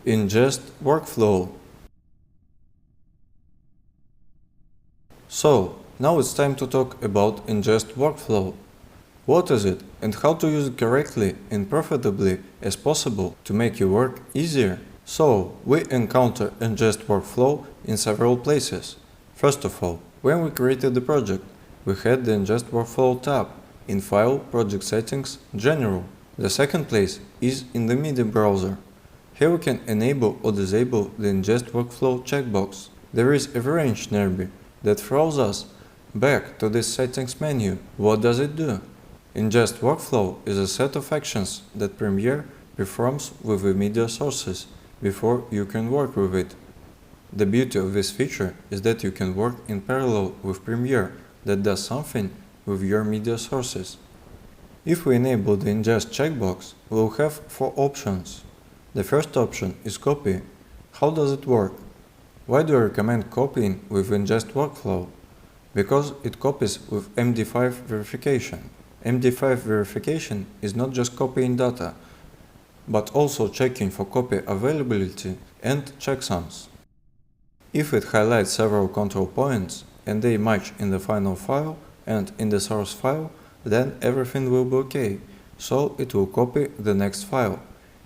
Ingest workflow. So, now it's time to talk about ingest workflow. What is it and how to use it correctly and profitably as possible to make your work easier? So, we encounter ingest workflow in several places. First of all, when we created the project, we had the ingest workflow tab in File, Project Settings, General. The second place is in the media browser. Here we can enable or disable the ingest workflow checkbox. There is a range nearby that throws us back to this settings menu. What does it do? Ingest workflow is a set of actions that Premiere performs with the media sources before you can work with it. The beauty of this feature is that you can work in parallel with Premiere that does something with your media sources. If we enable the ingest checkbox, we'll have four options. The first option is copy. How does it work? Why do I recommend copying with ingest workflow? Because it copies with MD5 verification. MD5 verification is not just copying data, but also checking for copy availability and checksums. If it highlights several control points and they match in the final file and in the source file, then everything will be okay, so it will copy the next file.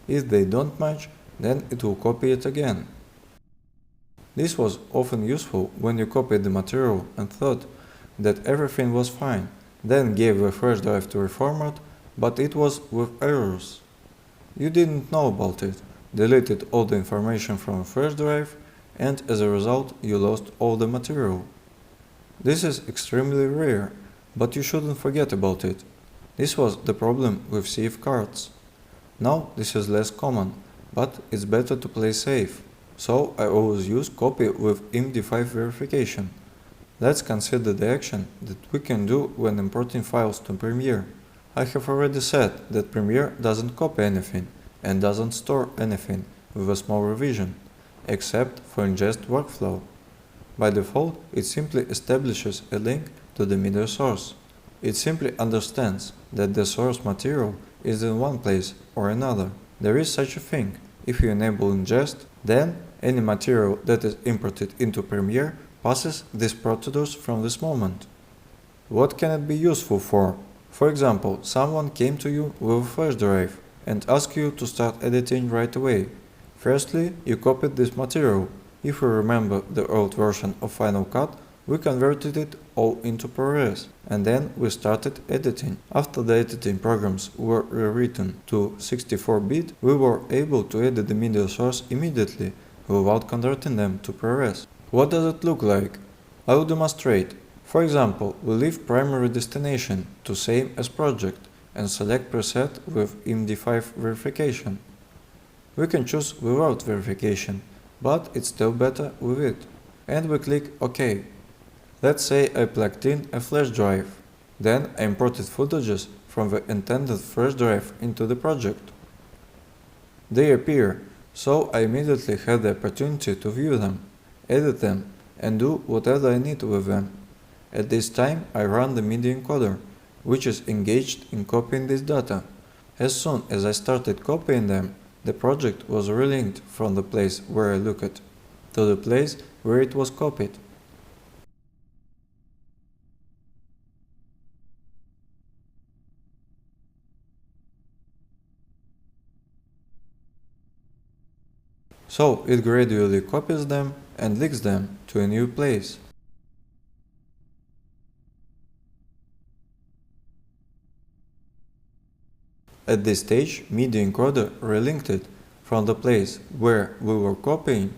If they don't match, then it will copy it again. This was often useful when you copied the material and thought that everything was fine, then gave the flash drive to reformat, but it was with errors. You didn't know about it, deleted all the information from the flash drive, and as a result you lost all the material. This is extremely rare, but you shouldn't forget about it. This was the problem with CF cards. Now this is less common, but it's better to play safe. So I always use copy with MD5 verification. Let's consider the action that we can do when importing files to Premiere. I have already said that Premiere doesn't copy anything and doesn't store anything with a small revision, except for ingest workflow. By default, it simply establishes a link to the media source. It simply understands that the source material is in one place or another. There is such a thing. If you enable ingest, then any material that is imported into Premiere passes these procedures from this moment. What can it be useful for? For example, someone came to you with a flash drive and asked you to start editing right away. Firstly, you copied this material. If you remember the old version of Final Cut, we converted it all into ProRes, and then we started editing. After the editing programs were rewritten to 64-bit, we were able to edit the media source immediately without converting them to ProRes. What does it look like? I will demonstrate. For example, we leave primary destination to same as project and select preset with MD5 verification. We can choose without verification, but it's still better with it. And we click OK. Let's say I plugged in a flash drive. Then I imported footages from the intended flash drive into the project. They appear, so I immediately had the opportunity to view them, edit them, and do whatever I need with them. At this time I run the media encoder, which is engaged in copying this data. As soon as I started copying them, the project was relinked from the place where I looked to the place where it was copied. So it gradually copies them and links them to a new place. At this stage, media encoder relinked it from the place where we were copying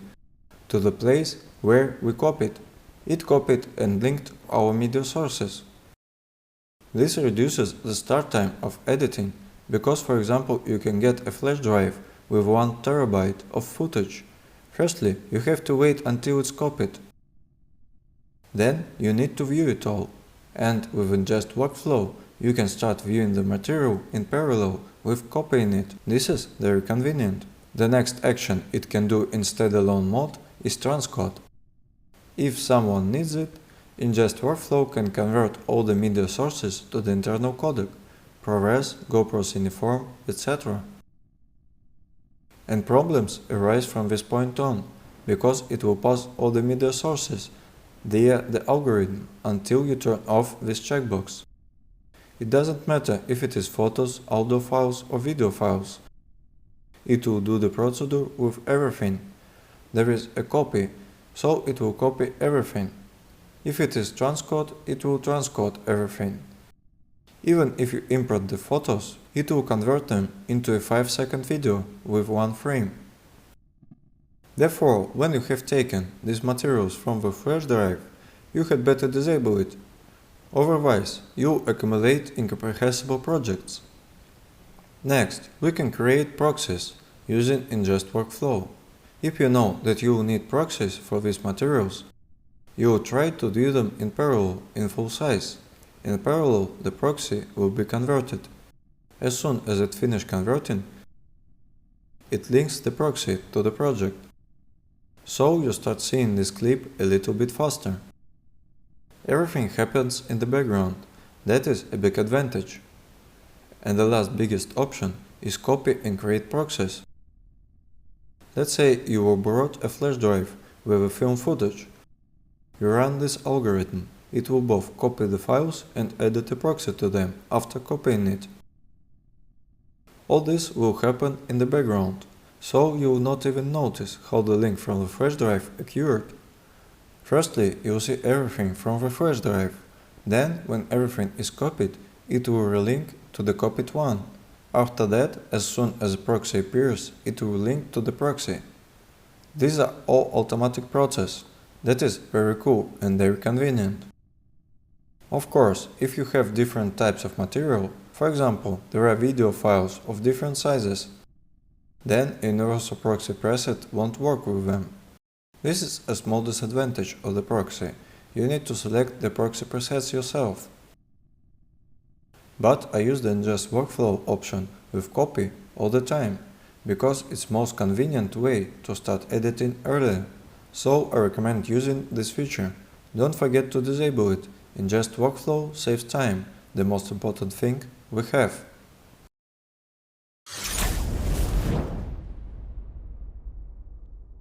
to the place where we copied. It copied and linked our media sources. This reduces the start time of editing because, for example, you can get a flash drive with 1 terabyte of footage. Firstly, you have to wait until it's copied. Then you need to view it all. And with ingest workflow, you can start viewing the material in parallel with copying it. This is very convenient. The next action it can do in standalone mode is transcode. If someone needs it, ingest workflow can convert all the media sources to the internal codec, ProRes, GoPro Cineform, etc. And problems arise from this point on, because it will pass all the media sources via the algorithm until you turn off this checkbox. It doesn't matter if it is photos, audio files or video files. It will do the procedure with everything. There is a copy, so it will copy everything. If it is transcode, it will transcode everything. Even if you import the photos, it will convert them into a 5-second video with one frame. Therefore, when you have taken these materials from the flash drive, you had better disable it. Otherwise, you'll accumulate incomprehensible projects. Next, we can create proxies using Ingest workflow. If you know that you will need proxies for these materials, you will try to do them in parallel in full size. In parallel, the proxy will be converted. As soon as it finishes converting, it links the proxy to the project. So you start seeing this clip a little bit faster. Everything happens in the background. That is a big advantage. And the last biggest option is copy and create proxies. Let's say you were brought a flash drive with a film footage. You run this algorithm. It will both copy the files and edit a proxy to them after copying it. All this will happen in the background, so you will not even notice how the link from the flash drive occurred. Firstly, you will see everything from the flash drive. Then, when everything is copied, it will relink to the copied one. After that, as soon as a proxy appears, it will link to the proxy. These are all automatic processes. That is very cool and very convenient. Of course, if you have different types of material, for example, there are video files of different sizes, then a universal proxy preset won't work with them. This is a small disadvantage of the proxy. You need to select the proxy presets yourself. But I use the Ingest workflow option with copy all the time, because it's most convenient way to start editing earlier. So I recommend using this feature. Don't forget to disable it. Ingest workflow saves time, the most important thing we have.